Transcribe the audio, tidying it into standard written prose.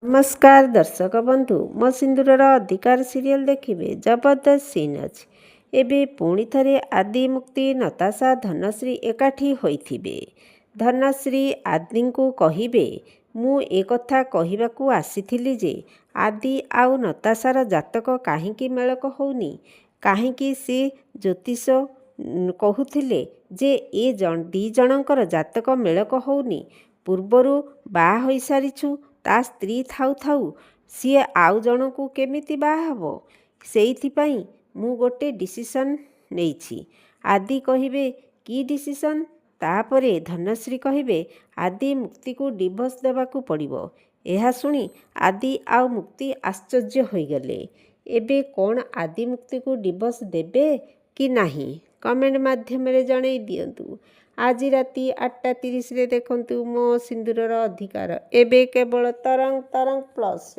नमस्कार दर्शक बंधु मो सिंदूरर अधिकार सीरियल देखिए जबरदस्त सीन अच्छी एबे पुणी थरे आदि मुक्ति नताशा धनश्री एकाठी होइथिबे। धनश्री आदि को कहिबे मु ए कथा कहबाकू आसीथिली जे आदि आउ नताशार जातक काहींकी मेलक होउनी काहींकी से ज्योतिष कहूथिले जे ए दी जनकर जातक मेलक होउनी पूर्वरु बा होई सारिछु ता स्त्री थाउ थाउ सीए आउ जनकू केमिति बाहा हबो सेइथिपाई मु गोटे डिसिशन नेइछि। आदि कहिबे कि डिसिशन तापरे धनश्री कहिबे आदि मुक्ति को डिभोर्स देबाकू पड़िबो। एहा सुनी आदि आउ मुक्ति आश्चर्य होइगले। एबे कौन आदि मुक्ति को डिभोर्स देबे कि नाही कमेंट माध्यम रे जणै दियंतु। आज राति 8:30 रे देखंतु मो सिंदूरर अधिकार एबे केवल तरंग प्लस।